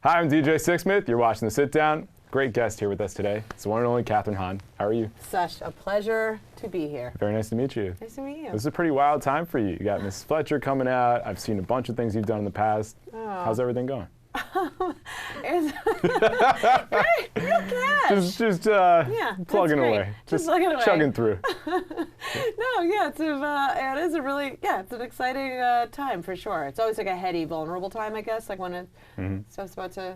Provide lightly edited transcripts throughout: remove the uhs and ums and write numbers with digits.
Hi, I'm DJ Sixsmith. You're watching The Sit Down. Great guest here with us today. It's the one and only Kathryn Hahn. How are you? Such a pleasure to be here. Very nice to meet you. Nice to meet you. This is a pretty wild time for you. You got Miss Fletcher coming out. I've seen a bunch of things you've done in the past. Oh. How's everything going? It's great, real cash. Just yeah, plugging away. Just plugging away. Chugging through. No, yeah, it's an exciting time for sure. It's always like a heady, vulnerable time, I guess. Like when stuff's about to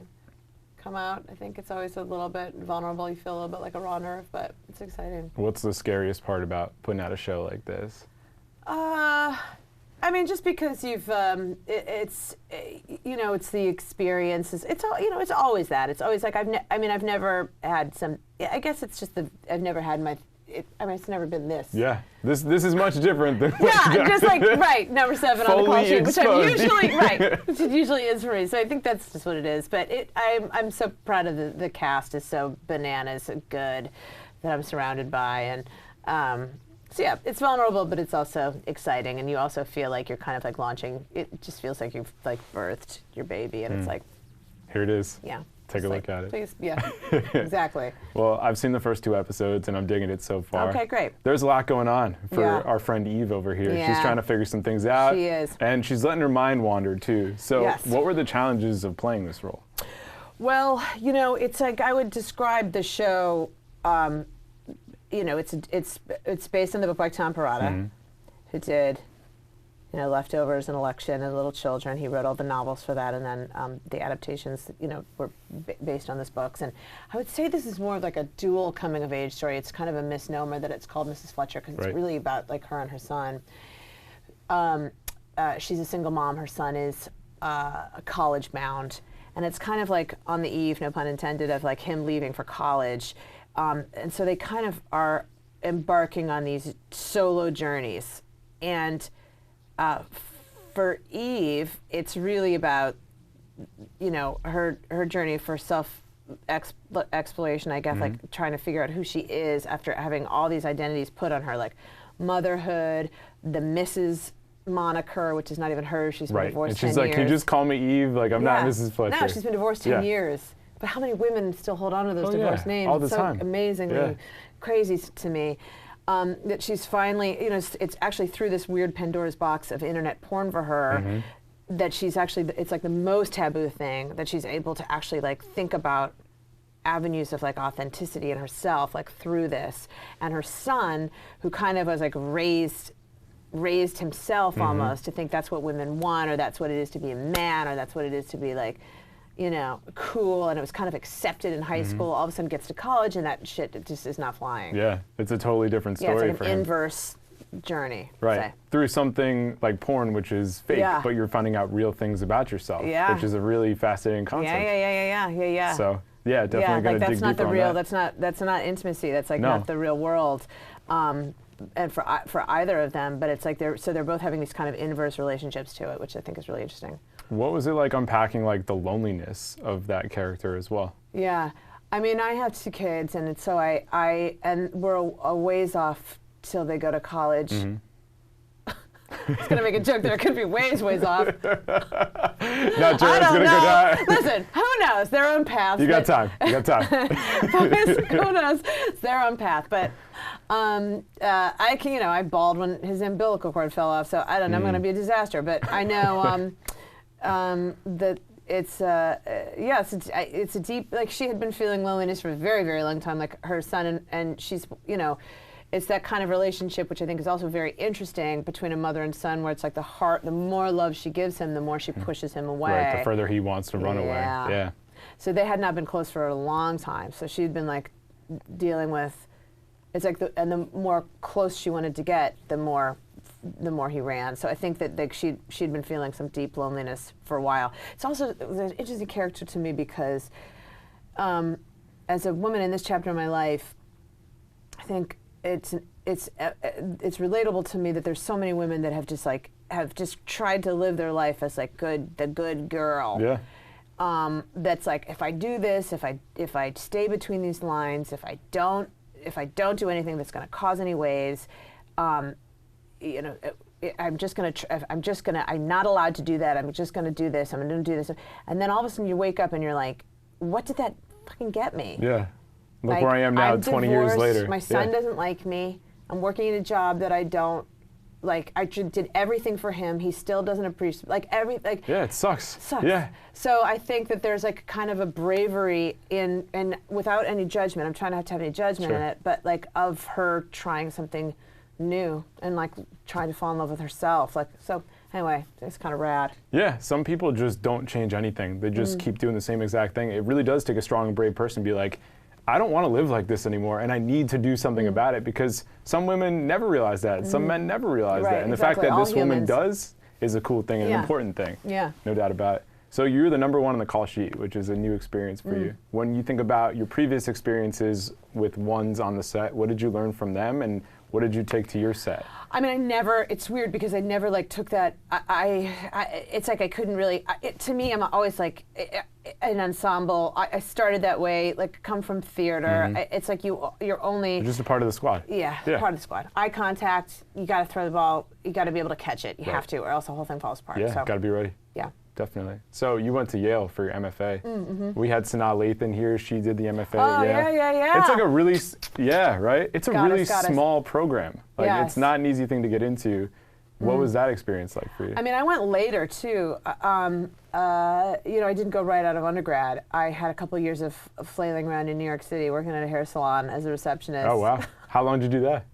come out, I think it's always a little bit vulnerable. You feel a little bit like a raw nerve, but it's exciting. What's the scariest part about putting out a show like this? I mean, just because you've, it's the experiences. It's all, it's always that. It's always like I've never had some. I guess it's just I've never had my. It's never been this. Yeah, this is much different than. Yeah, just like number 7 on the call sheet, which I'm usually which it usually is for me. So I think that's just what it is. But I'm so proud of the cast is so bananas good that I'm surrounded by, and so yeah, it's vulnerable, but it's also exciting, and you also feel like you're kind of like launching. It just feels like you've like birthed your baby, and it's like, here it is. Yeah. Take a look at it. Please, yeah, exactly. Well, I've seen the first 2 episodes, and I'm digging it so far. Okay, great. There's a lot going on for our friend Eve over here. Yeah. She's trying to figure some things out. She is. And she's letting her mind wander, too. So Yes. What were the challenges of playing this role? Well, it's like I would describe the show. It's based on the book by Tom Perrotta, who did, Leftovers and Election and Little Children. He wrote all the novels for that, and then the adaptations, were based on this books. And I would say this is more of like a dual coming-of-age story. It's kind of a misnomer that it's called Mrs. Fletcher because it's really about like her and her son. She's a single mom. Her son is college-bound, and it's kind of like on the eve, no pun intended, of like him leaving for college. And so they kind of are embarking on these solo journeys. And for Eve, it's really about, her journey for self-exploration, I guess, like trying to figure out who she is after having all these identities put on her, like motherhood, the Mrs. moniker, which is not even hers. She's been divorced 10 years. And she's like, can you just call me Eve? Like, I'm not Mrs. Fletcher. No, she's been divorced 10 years. But how many women still hold on to those divorce names? All the it's so time. Amazingly crazy to me. That she's finally, it's actually through this weird Pandora's box of internet porn for her that she's actually, it's like the most taboo thing that she's able to actually like think about avenues of like authenticity in herself, like through this. And her son, who kind of was like raised himself almost to think that's what women want, or that's what it is to be a man, or that's what it is to be like, cool, and it was kind of accepted in high school. All of a sudden gets to college, and that shit just is not flying. Yeah, it's a totally different story it's like for an him. inverse journey. Right, say. through something like porn, which is fake, but you're finding out real things about yourself, which is a really fascinating concept. Yeah. So, yeah, definitely going to dig deeper on that. That's not intimacy. That's like not the real world. And for either of them, but it's like they're both having these kind of inverse relationships to it, which I think is really interesting. What was it like unpacking like the loneliness of that character as well? Yeah, I mean, I have 2 kids, and so and we're a ways off till they go to college. I was gonna make a joke that it could be ways off. Not sure I it's gonna go down. Listen, who knows? Their own paths. You got time. Who knows? It's their own path. But I bawled when his umbilical cord fell off. So I don't know. I'm going to be a disaster. But I know that it's a deep. Like she had been feeling loneliness for a very, very long time. Like her son and she's it's that kind of relationship, which I think is also very interesting between a mother and son, where it's like the more love she gives him, the more she pushes him away. Right, the further he wants to run away. Yeah. So they had not been close for a long time. So she'd been like dealing with, it's like, and the more close she wanted to get, the more he ran. So I think that like she'd been feeling some deep loneliness for a while. It's also an interesting character to me because as a woman in this chapter of my life, I think it's relatable to me that there's so many women that have just tried to live their life as like the good girl. Yeah. That's like, if I do this, if I stay between these lines, if I don't do anything that's going to cause any waves, I'm not allowed to do that. I'm just going to do this. I'm going to do this. And then all of a sudden you wake up and you're like, what did that fucking get me? Yeah. Look where I am now, 20 years later. My son doesn't like me. I'm working in a job that I don't like. I did everything for him. He still doesn't appreciate yeah, it sucks. Sucks. Yeah. So I think that there's like kind of a bravery in, and without any judgment. I'm trying not to have any judgment in it, but like of her trying something new and like trying to fall in love with herself. Like, so anyway, it's kind of rad. Yeah, some people just don't change anything. They just keep doing the same exact thing. It really does take a strong and brave person to be like, I don't want to live like this anymore, and I need to do something about it, because some women never realize that. Some men never realize that. And the fact that this woman does is a cool thing and an important thing. Yeah. No doubt about it. So you're the #1 on the call sheet, which is a new experience for you. When you think about your previous experiences with ones on the set, what did you learn from them, and what did you take to your set? I mean, it's weird because I never like took that, it's like I couldn't really, to me, I'm always like an ensemble. I started that way, like come from theater. It's like you're only. You're just a part of the squad. Yeah, part of the squad. Eye contact, you gotta throw the ball, you gotta be able to catch it. You have to, or else the whole thing falls apart. Yeah, so. gotta be ready. Yeah. Definitely. So you went to Yale for your MFA. We had Sanaa Lathan here. She did the MFA. Oh, yeah. It's like a really, right? It's a really small program. Like it's not an easy thing to get into. What was that experience like for you? I mean, I went later too. I didn't go right out of undergrad. I had a couple years of flailing around in New York City working at a hair salon as a receptionist. Oh, wow. How long did you do that?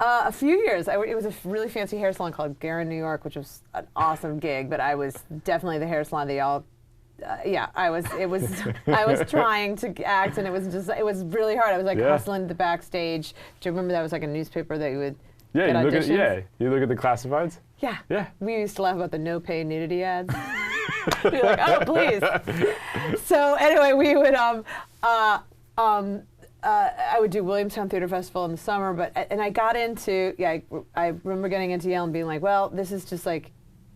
A few years. It was a really fancy hair salon called Guerin, New York, which was an awesome gig. But I was definitely the hair salon they all. I was trying to act, and it was really hard. I was like hustling the backstage. Do you remember that was like a newspaper that you would get auditions? You look at the classifieds. Yeah. Yeah. We used to laugh about the no pay nudity ads. You're like, oh please. So anyway, we would I would do Williamstown Theater Festival in the summer, and I got into, I remember getting into Yale and being like, well, this is just like,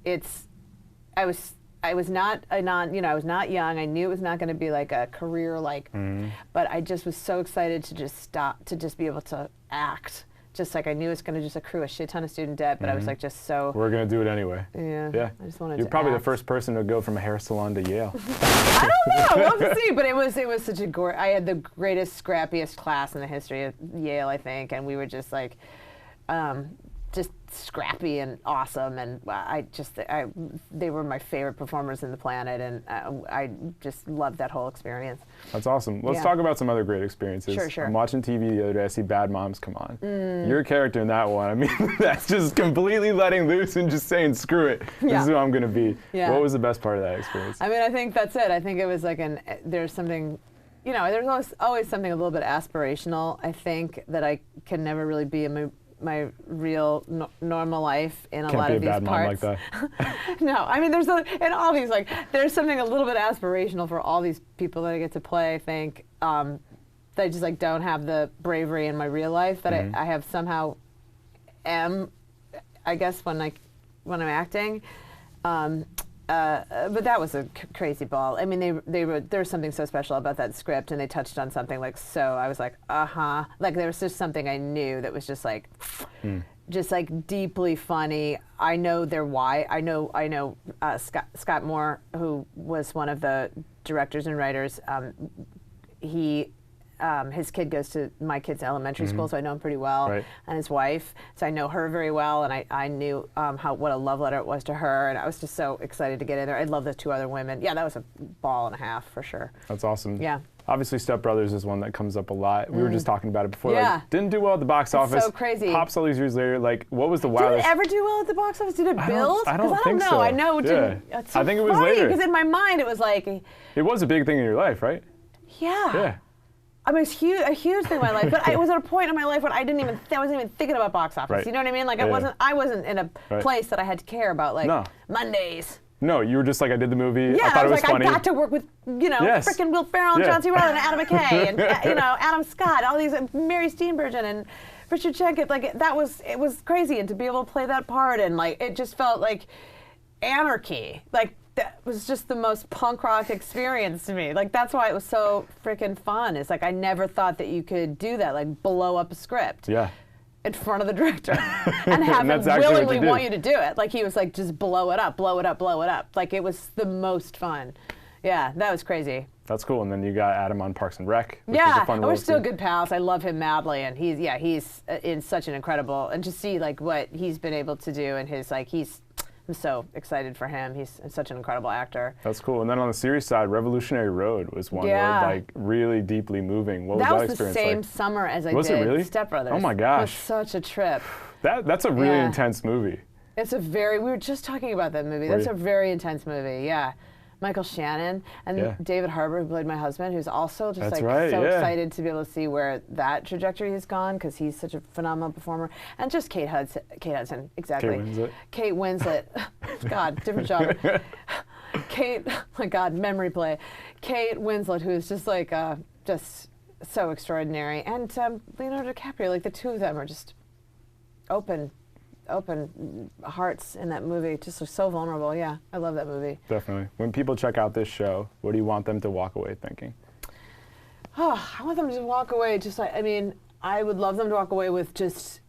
I was not young. I knew it was not going to be like a career but I just was so excited to just be able to act. Just like I knew it was going to just accrue a shit ton of student debt, but I was like just so. We're going to do it anyway. Yeah. I just wanted You're probably the first person to go from a hair salon to Yale. I don't know. We'll have to see. But it was such a I had the greatest, scrappiest class in the history of Yale, I think, and we were just like, just scrappy and awesome, and they were my favorite performers in the planet, and I just loved that whole experience. That's awesome. Let's talk about some other great experienses. Sure. I'm watching TV the other day. I see Bad Moms Come On. Your character in that one, I mean, that's just completely letting loose and just saying, screw it. This is who I'm going to be. Yeah. What was the best part of that experience? I mean, I think that's it. I think it was like there's something, there's always something a little bit aspirational, I think, that I can never really be in my real normal life in a lot of these parts. Can't be a bad mom like that. No, I mean there's something a little bit aspirational for all these people that I get to play. I think that I just like don't have the bravery in my real life that I have somehow I guess when I'm acting. But that was a crazy ball. I mean, there's something so special about that script, and they touched on something like so. I was like, like there was just something I knew that was just like, just like deeply funny. I know their why. I know Scott Moore, who was one of the directors and writers. His kid goes to my kid's elementary school, so I know him pretty well, and his wife, so I know her very well, and I knew what a love letter it was to her, and I was just so excited to get in there. I love the two other women. Yeah, that was a ball and a half for sure. That's awesome. Yeah. Obviously, Step Brothers is one that comes up a lot. We were just talking about it before. Like, didn't do well at the box office. So crazy. Pops all these years later. Like, what was the wildest? Did it ever do well at the box office? Did it build? I don't think know. so. I know it didn't. It's so I think it was later. Because in my mind, it was like. It was a big thing in your life, right? Yeah. Yeah. I mean, it's a huge thing in my life, but I was at a point in my life when I wasn't even thinking about box office. You know what I mean? Like I wasn't in a place that I had to care about like Mondays. No, you were just like, I did the movie. Yeah, I thought it was like, funny. I got to work with, frickin' Will Ferrell and John C. Reilly and Adam McKay and Adam Scott, all these, Mary Steenburgen and Richard Jenkins. Like it was crazy, and to be able to play that part, and like it just felt like anarchy. Like that was just the most punk rock experience to me. Like that's why it was so freaking fun. It's like I never thought that you could do that, like blow up a script. Yeah. in front of the director and have him willingly want you to do it. Like he was like, just blow it up, blow it up, blow it up. Like it was the most fun. Yeah, that was crazy. That's cool. And then you got Adam on Parks and Rec. Which is a fun and we're still good pals. I love him madly, and he's in such an incredible, and to see like what he's been able to do and his like I'm so excited for him. He's such an incredible actor. That's cool. And then on the series side, Revolutionary Road was one where like really deeply moving. What was that experience like? That was the same summer as I did Was it really? Step Brothers. Oh my gosh. It was such a trip. That's a really intense movie. It's a we were just talking about that movie. That's a very intense movie, yeah. Michael Shannon and David Harbour, who played my husband, who's also just excited to be able to see where that trajectory has gone because he's such a phenomenal performer. And just Kate Hudson, exactly. Kate Winslet. God, different genre. Kate, oh my God, memory play. Kate Winslet, who is just like, just so extraordinary. And Leonardo DiCaprio, like the two of them are just open hearts in that movie. Just are so vulnerable. Yeah, I love that movie. Definitely. When people check out this show, what do you want them to walk away thinking? Oh, I want them to walk away just like, I mean, I would love them to walk away with just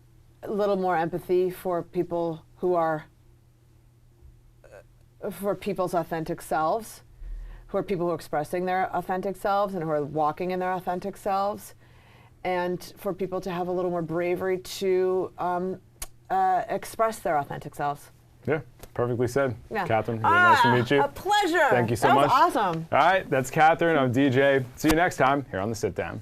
a little more empathy for people who are, for people's authentic selves, who are people who are expressing their authentic selves and who are walking in their authentic selves, and for people to have a little more bravery to express their authentic selves. Yeah, perfectly said. Yeah. Kathryn, really nice to meet you. A pleasure. Thank you so much. That was awesome. All right, that's Kathryn. I'm DJ. See you next time here on The Sit Down.